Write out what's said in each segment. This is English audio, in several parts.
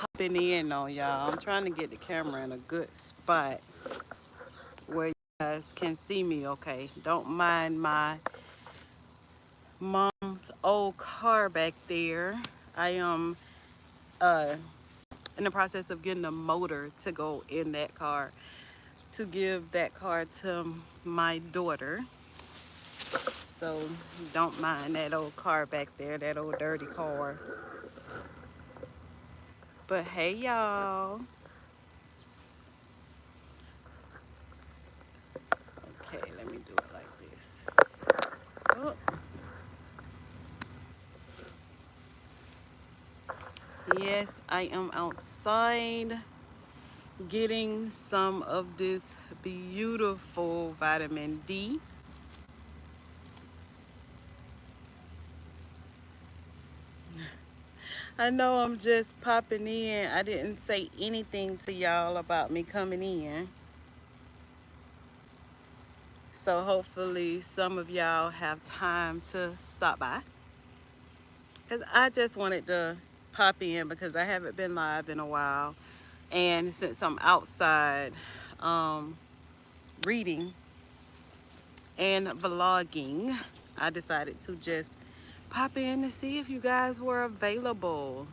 popping in on y'all. I'm trying to get the camera in a good spot where you guys can see me okay. Don't mind my mom's old car back there. I am uh, in the process of getting a motor to go in that car to give that car to my daughter. So don't mind that old car back there, that old dirty car. But hey y'all. Okay, let me do it like this. Oh, yes, I am outside getting some of this beautiful vitamin D. I know I'm just popping in. I didn't say anything to y'all about me coming in. So hopefully some of y'all have time to stop by. Because I just wanted to pop in because I haven't been live in a while. And since I'm outside um, reading and vlogging, I decided to just pop in to see if you guys were available.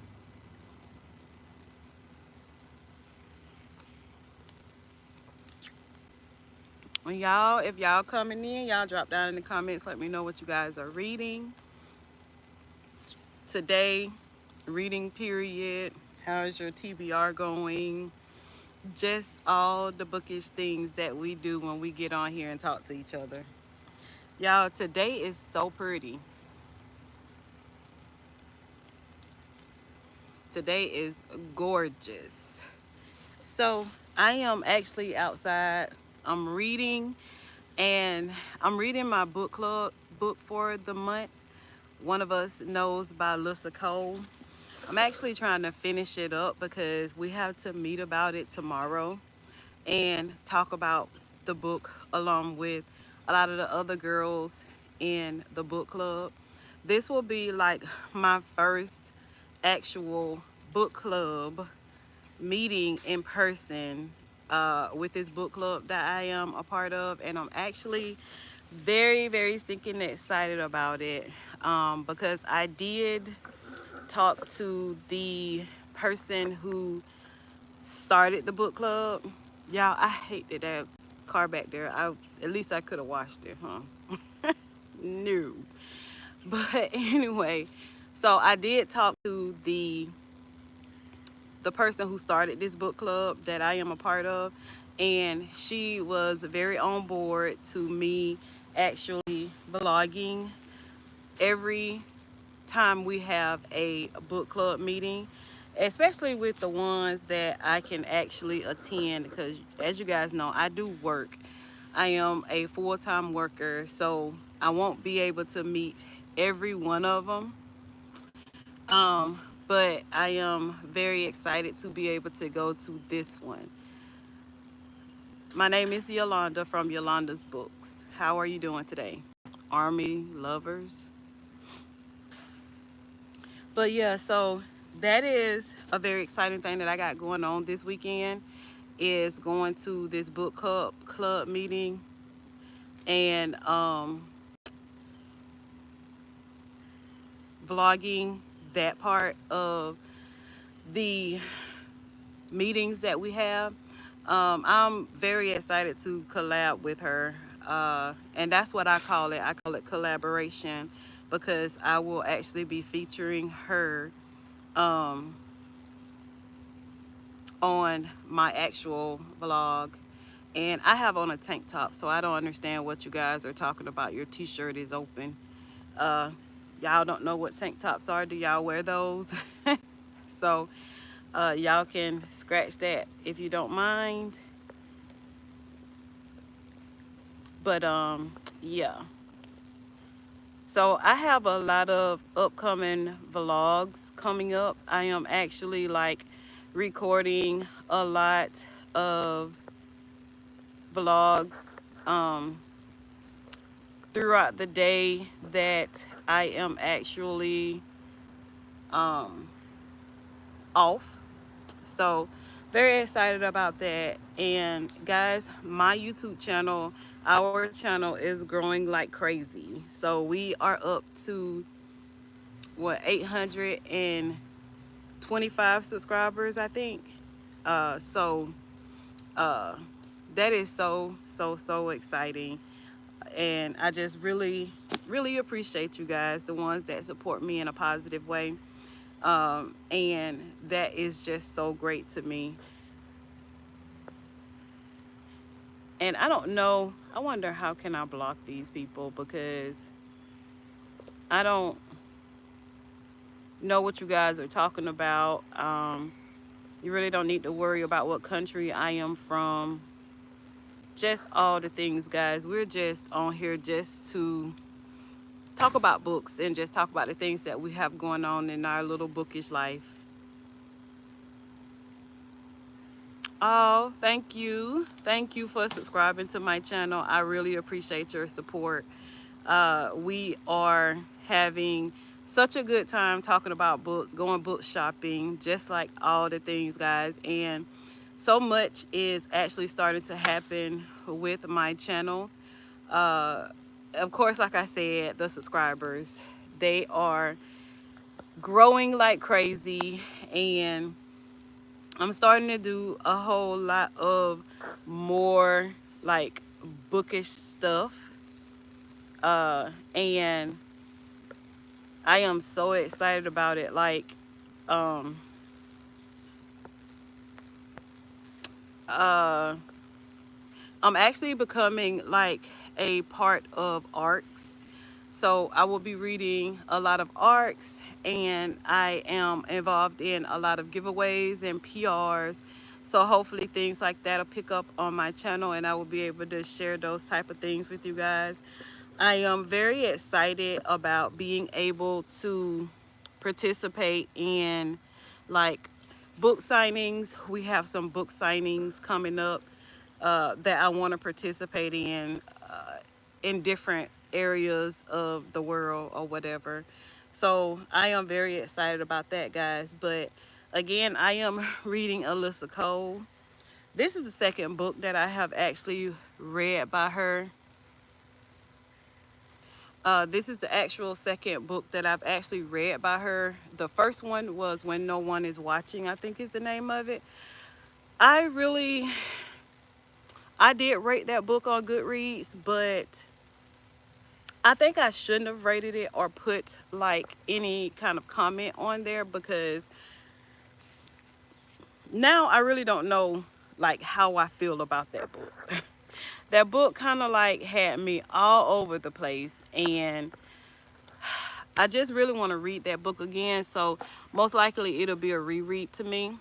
When y'all, if y'all coming in, y'all drop down in the comments. Let me know what you guys are reading today. Reading period. How's your TBR going? Just all the bookish things that we do when we get on here and talk to each other. Y'all, today is so pretty. Today is gorgeous. So I am actually outside. I'm reading, and I'm reading my book club book for the month. One of Us Knows by Alyssa Cole. I'm actually trying to finish it up because we have to meet about it tomorrow and talk about the book along with a lot of the other girls in the book club. This will be like my first actual book club meeting in person with this book club that I am a part of, and I'm actually very stinking excited about it because I did talk to the person who started the book club. Y'all, I hated that car back there. At least I could have washed it, huh? No. But anyway, so I did talk to the person who started this book club that I am a part of, and she was very on board to me actually vlogging every time we have a book club meeting, especially with the ones that I can actually attend, because as you guys know, I do work. I am a full-time worker, so I won't be able to meet every one of them. But I am very excited to be able to go to this one. My name is Yolanda from Yolandas Books. How are you doing today, Army lovers? But yeah, so that is a very exciting thing that I got going on this weekend, is going to this book club meeting and vlogging that part of the meetings that we have. I'm very excited to collab with her, and that's what I call it. I call it collaboration because I will actually be featuring her um, on my actual vlog. And I have on a tank top, so I don't understand what you guys are talking about. Your t-shirt is open. Uh, y'all don't know what tank tops are. Do y'all wear those? So y'all can scratch that if you don't mind. But yeah. So I have a lot of upcoming vlogs coming up. I am actually like recording a lot of vlogs throughout the day that I am actually off. So very excited about that. And guys, my YouTube channel, our channel is growing like crazy. So we are up to what, 825 subscribers, I think. So uh that is so exciting. And I just really appreciate you guys, the ones that support me in a positive way. And that is just so great to me. And I don't know, I wonder how can I block these people, because I don't know what you guys are talking about. You really don't need to worry about what country I am from. Just all the things, guys. We're just on here just to talk about books and just talk about the things that we have going on in our little bookish life. Oh, thank you. Thank you for subscribing to my channel. I really appreciate your support. We are having such a good time talking about books, going book shopping, just like all the things, guys. And so much is actually starting to happen with my channel. Uh, of course, like I said, the subscribers, they are growing like crazy. And I'm starting to do a whole lot of more like bookish stuff. And I am so excited about it. Like, um, uh, I'm actually becoming like a part of ARCs. So I will be reading a lot of ARCs, and I am involved in a lot of giveaways and PRs. So hopefully things like that will pick up on my channel, and I will be able to share those type of things with you guys. I am very excited about being able to participate in like book signings. We have some book signings coming up that I want to participate in different areas of the world or whatever. So I am very excited about that, guys. But again, I am reading Alyssa Cole. This is the second book that I have actually read by her. This is the actual second book that I've actually read by her. The first one was When No One Is Watching, I think is the name of it. I really, I did rate that book on Goodreads, but I think I shouldn't have rated it or put like any kind of comment on there, because now I really don't know like how I feel about that book. That book kind of like had me all over the place, and I just really want to read that book again. So most likely it'll be a reread to me.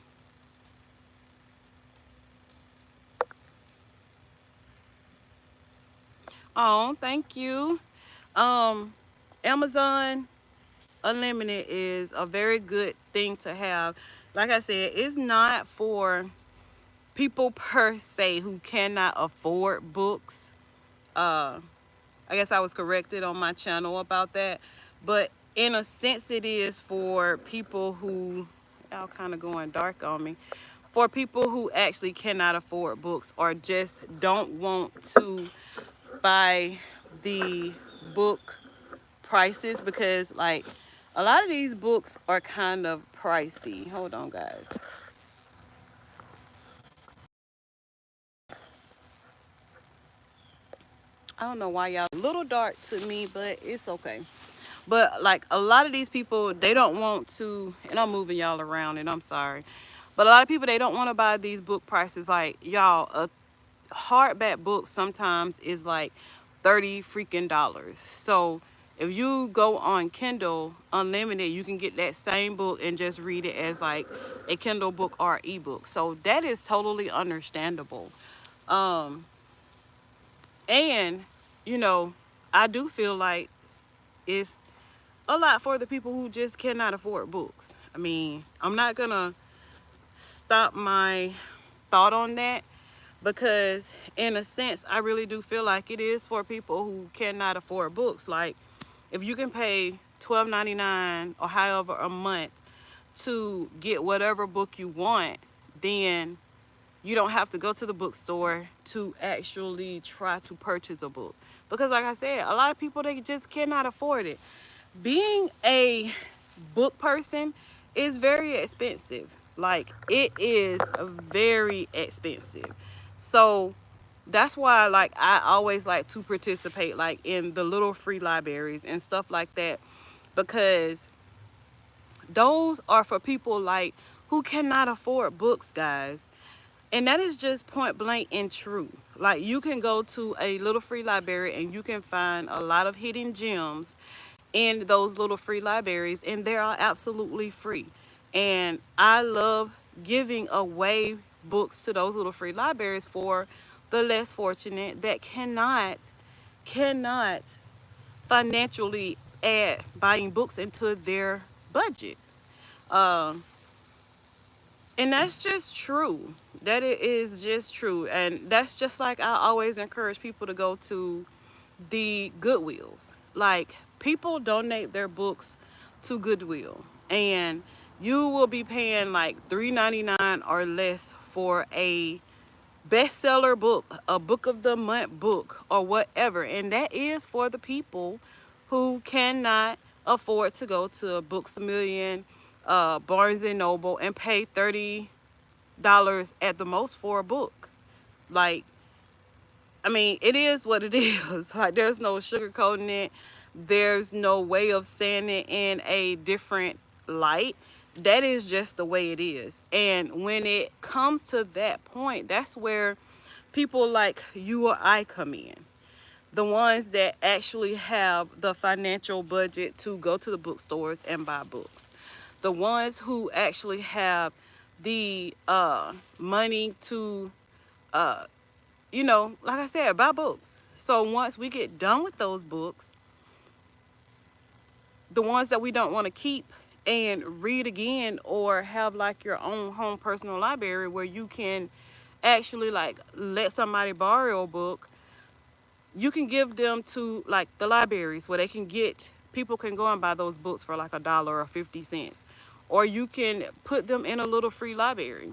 Oh, thank you. Um, Amazon Unlimited is a very good thing to have. Like I said, it's not for people per se who cannot afford books. Uh, I guess I was corrected on my channel about that. But in a sense, it is for people who, y'all kind of going dark on me, for people who actually cannot afford books or just don't want to buy the book prices, because like a lot of these books are kind of pricey. Hold on, guys. I don't know why y'all a little dark to me, but it's okay. But like a lot of these people, they don't want to, and I'm moving y'all around and I'm sorry, but a lot of people, they don't want to buy these book prices. Like y'all, a hardback book sometimes is like 30 freaking dollars. So if you go on Kindle Unlimited, you can get that same book and just read it as like a Kindle book or ebook. So that is totally understandable. Um, and you know, I do feel like it's a lot for the people who just cannot afford books. I mean, I'm not gonna stop my thought on that, because in a sense I really do feel like it is for people who cannot afford books. Like if you can pay $12.99 or however a month to get whatever book you want, then you don't have to go to the bookstore to actually try to purchase a book. Because like I said, a lot of people, they just cannot afford it. Being a book person is very expensive. Like, it is very expensive. So that's why, like, I always like to participate like in the little free libraries and stuff like that, because those are for people like who cannot afford books, guys. And that is just point blank and true. Like, you can go to a little free library and you can find a lot of hidden gems in those little free libraries, and they are absolutely free. And I love giving away books to those little free libraries for the less fortunate that cannot financially add buying books into their budget. Um, and that's just true. That it is just true. And that's just like I always encourage people to go to the Goodwills. Like, people donate their books to Goodwill, and you will be paying like $3.99 or less for a bestseller book, a book of the month book, or whatever. And that is for the people who cannot afford to go to Books a Million, Barnes and Noble, and pay $30 at the most for a book. Like, I mean, it is what it is. Like, there's no sugarcoating it. There's no way of saying it in a different light. That is just the way it is. And when it comes to that point, that's where people like you or I come in. The ones that actually have the financial budget to go to the bookstores and buy books. The ones who actually have the money to like I said, buy books. So once we get done with those books, the ones that we don't want to keep and read again, or have like your own home personal library where you can actually like let somebody borrow a book, you can give them to like the libraries where people can go and buy those books for like $1 or 50 cents. Or you can put them in a little free library.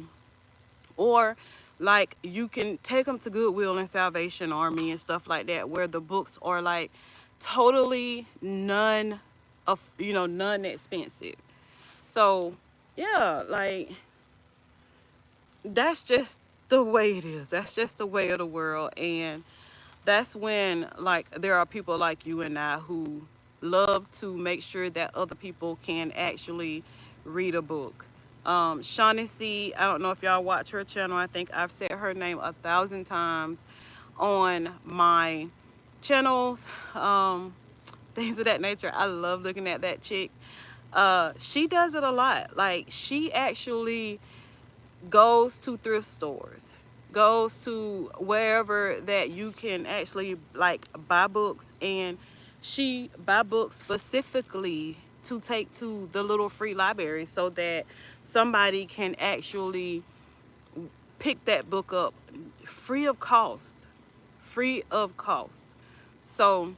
Or like, you can take them to Goodwill and Salvation Army and stuff like that, where the books are like totally none expensive. So yeah, like, that's just the way it is. That's just the way of the world. And that's when, like, there are people like you and I who love to make sure that other people can actually read a book. Shaughnessy, I don't know if y'all watch her channel. I think I've said her name 1,000 times on my channels, things of that nature. I love looking at that chick. She does it a lot. Like, she actually goes to thrift stores, goes to wherever that you can actually like buy books, and she buy books specifically to take to the little free library so that somebody can actually pick that book up free of cost. Free of cost. So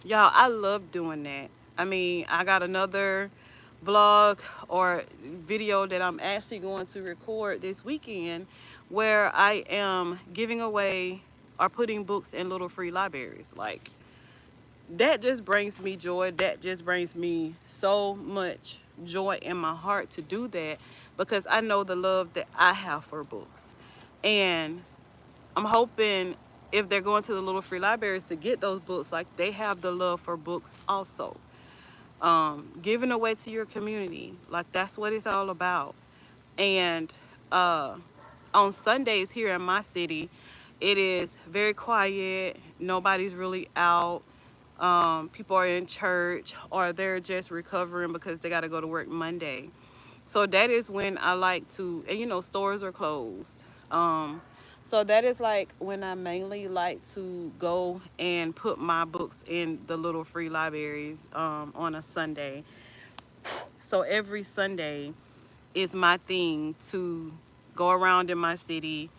y'all, I love doing that. I mean, I got another vlog or video that I'm actually going to record this weekend where I am giving away or putting books in little free libraries. Like, that just brings me joy. That just brings me so much joy in my heart to do that, because I know the love that I have for books. And I'm hoping if they're going to the little free libraries to get those books, like, they have the love for books also. Giving away to your community, like, that's what it's all about. And on Sundays here in my city, it is very quiet. Nobody's really out. People are in church, or they're just recovering because they got to go to work Monday. So that is when I like to, and stores are closed. So that is like when I mainly like to go and put my books in the little free libraries on a Sunday. So every Sunday is my thing to go around in my city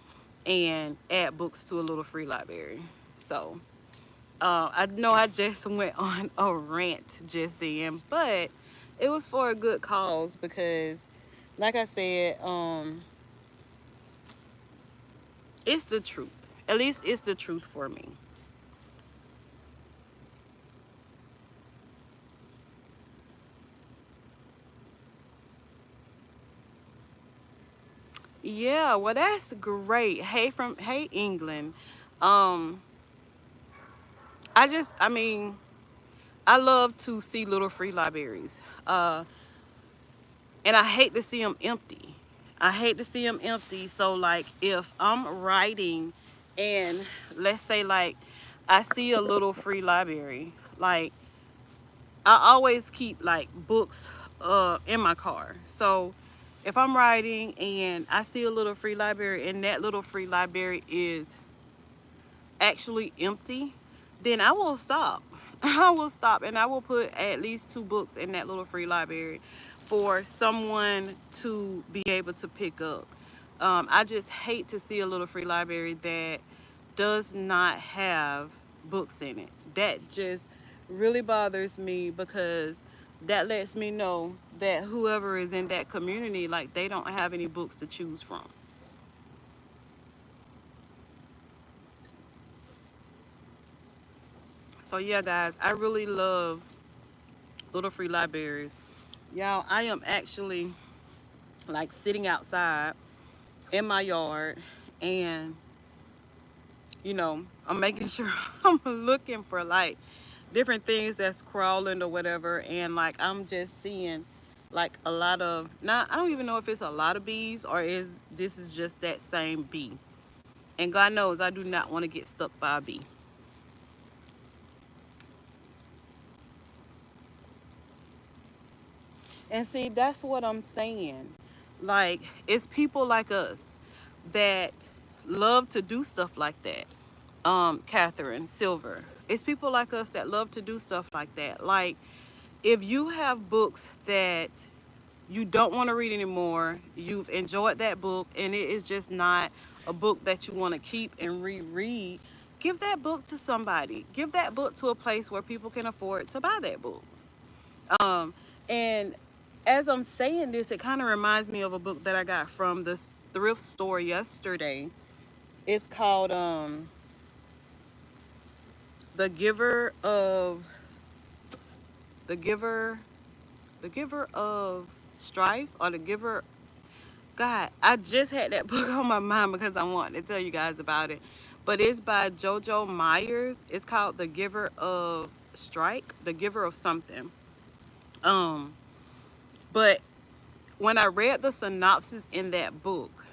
and add books to a little free library. So I know I just went on a rant just then, but it was for a good cause, because like I said, it's the truth. At least it's the truth for me. Yeah, well that's great. Hey England. Um I mean, I love to see little free libraries. And I hate to see them empty. I hate to see them empty. So like if I'm writing and let's say like I see a little free library, like I always keep like books in my car. So if I'm writing and I see a little free library and that little free library is actually empty, then I will stop. I will stop and I will put at least 2 books in that little free library for someone to be able to pick up. I just hate to see a little free library that does not have books in it. That just really bothers me because that lets me know that whoever is in that community, like they don't have any books to choose from. So yeah, guys, I really love little free libraries. Y'all, I am actually like sitting outside in my yard and I'm making sure I'm looking for like different things that's crawling or whatever, and like I'm just seeing like a lot of, not, I don't even know if it's a lot of bees or is this is just that same bee. And God knows I do not want to get stuck by a bee. And see, that's what I'm saying. Like, it's people like us that love to do stuff like that. Catherine Silver. It's people like us that love to do stuff like that. Like, if you have books that you don't want to read anymore, you've enjoyed that book, and it is just not a book that you want to keep and reread, give that book to somebody. Give that book to a place where people can afford to buy that book. And as I'm saying this, it kind of reminds me of a book that I got from this thrift store yesterday. It's called The Giver of the Giver the Giver of Strife, or the Giver. God, I just had that book on my mind because I wanted to tell you guys about it. But it's by Jojo Myers. It's called The Giver of Strike, The Giver of something. Um, but when I read the synopsis in that book,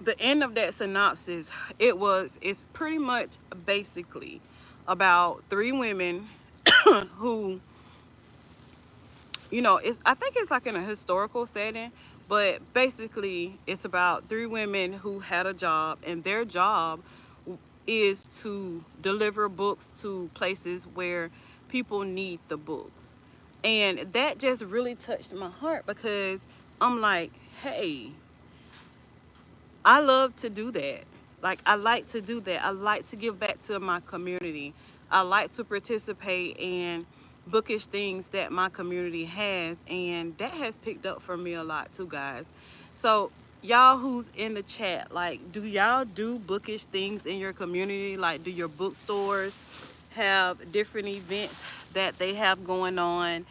the end of that synopsis, it's pretty much basically about 3 women who, it's, I think it's like in a historical setting, but basically it's about 3 women who had a job, and their job is to deliver books to places where people need the books. And that just really touched my heart because I'm like, hey, I love to do that. Like, I like to do that. I like to give back to my community. I like to participate in bookish things that my community has. And that has picked up for me a lot too, guys. So, y'all who's in the chat, like, do y'all do bookish things in your community? Like, do your bookstores have different events that they have going on,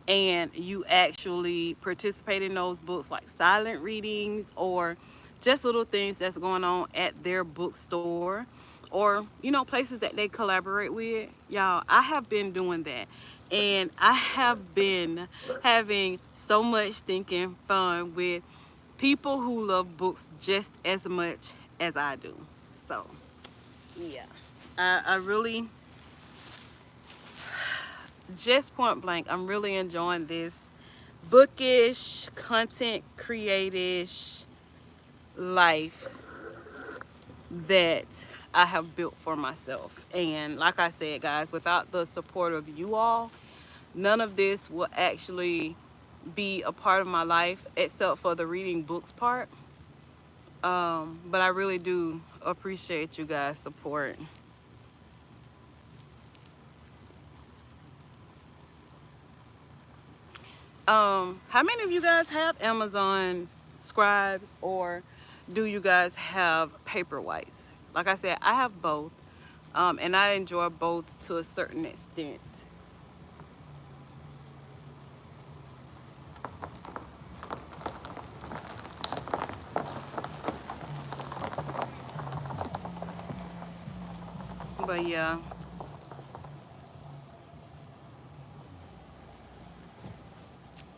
and you actually participate in those books, like silent readings or just little things that's going on at their bookstore, or places that they collaborate with? Y'all, I have been doing that, and I have been having so much thinking fun with people who love books just as much as I do. So yeah, I really, just point blank, I'm really enjoying this bookish, content creatish life that I have built for myself. And like I said, guys, without the support of you all, none of this will actually be a part of my life except for the reading books part. But I really do appreciate you guys' support. How many of you guys have Amazon scribes, or do you guys have paperwhites? Like I said, I have both, and I enjoy both to a certain extent. But yeah.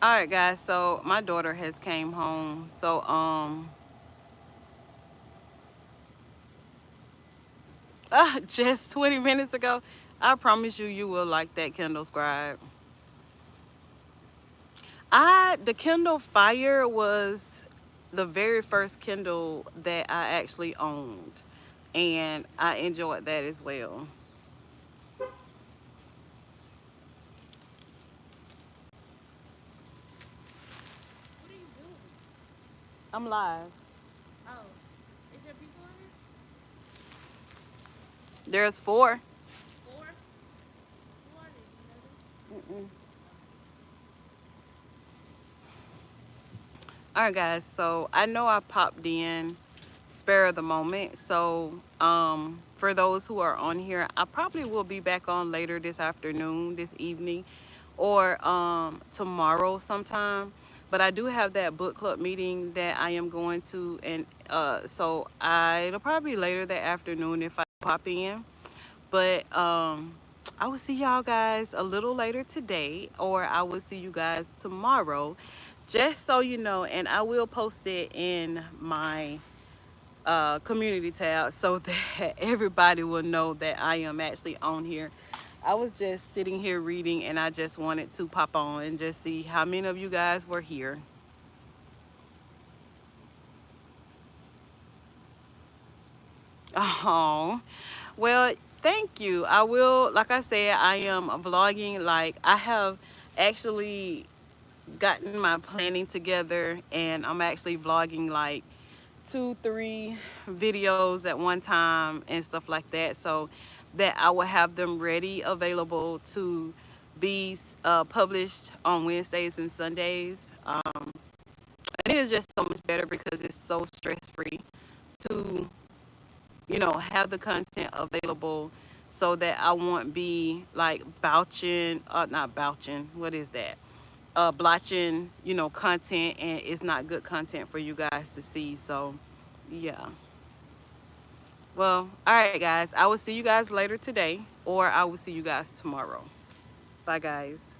All right, guys. So my daughter has came home. So just 20 minutes ago. I promise you, you will like that Kindle Scribe. The Kindle Fire was the very first Kindle that I actually owned, and I enjoyed that as well. What are you doing? I'm live. Oh, is there people on here? There's four. Four? Who are they? Do you know them? Mm-mm. Oh. All right, guys. So I know I popped in spare of the moment. So for those who are on here, I probably will be back on later this afternoon, this evening, or tomorrow sometime. But I do have that book club meeting that I am going to, and so it'll probably be later that afternoon if I pop in. But I will see y'all guys a little later today, or I will see you guys tomorrow, just so you know. And I will post it in my community tab so that everybody will know that I am actually on here. I was just sitting here reading, and I just wanted to pop on and just see how many of you guys were here. Oh, well, thank you. I will, like I said, I am vlogging. Like, I have actually gotten my planning together, and I'm actually vlogging like 2 3 videos at one time and stuff like that, so that I will have them ready, available to be published on Wednesdays and Sundays. And it is just so much better because it's so stress free to, have the content available, so that I won't be like not vouching, what is that? Blotching, content, and it's not good content for you guys to see. So, yeah. Well, all right, guys. I will see you guys later today, or I will see you guys tomorrow. Bye, guys.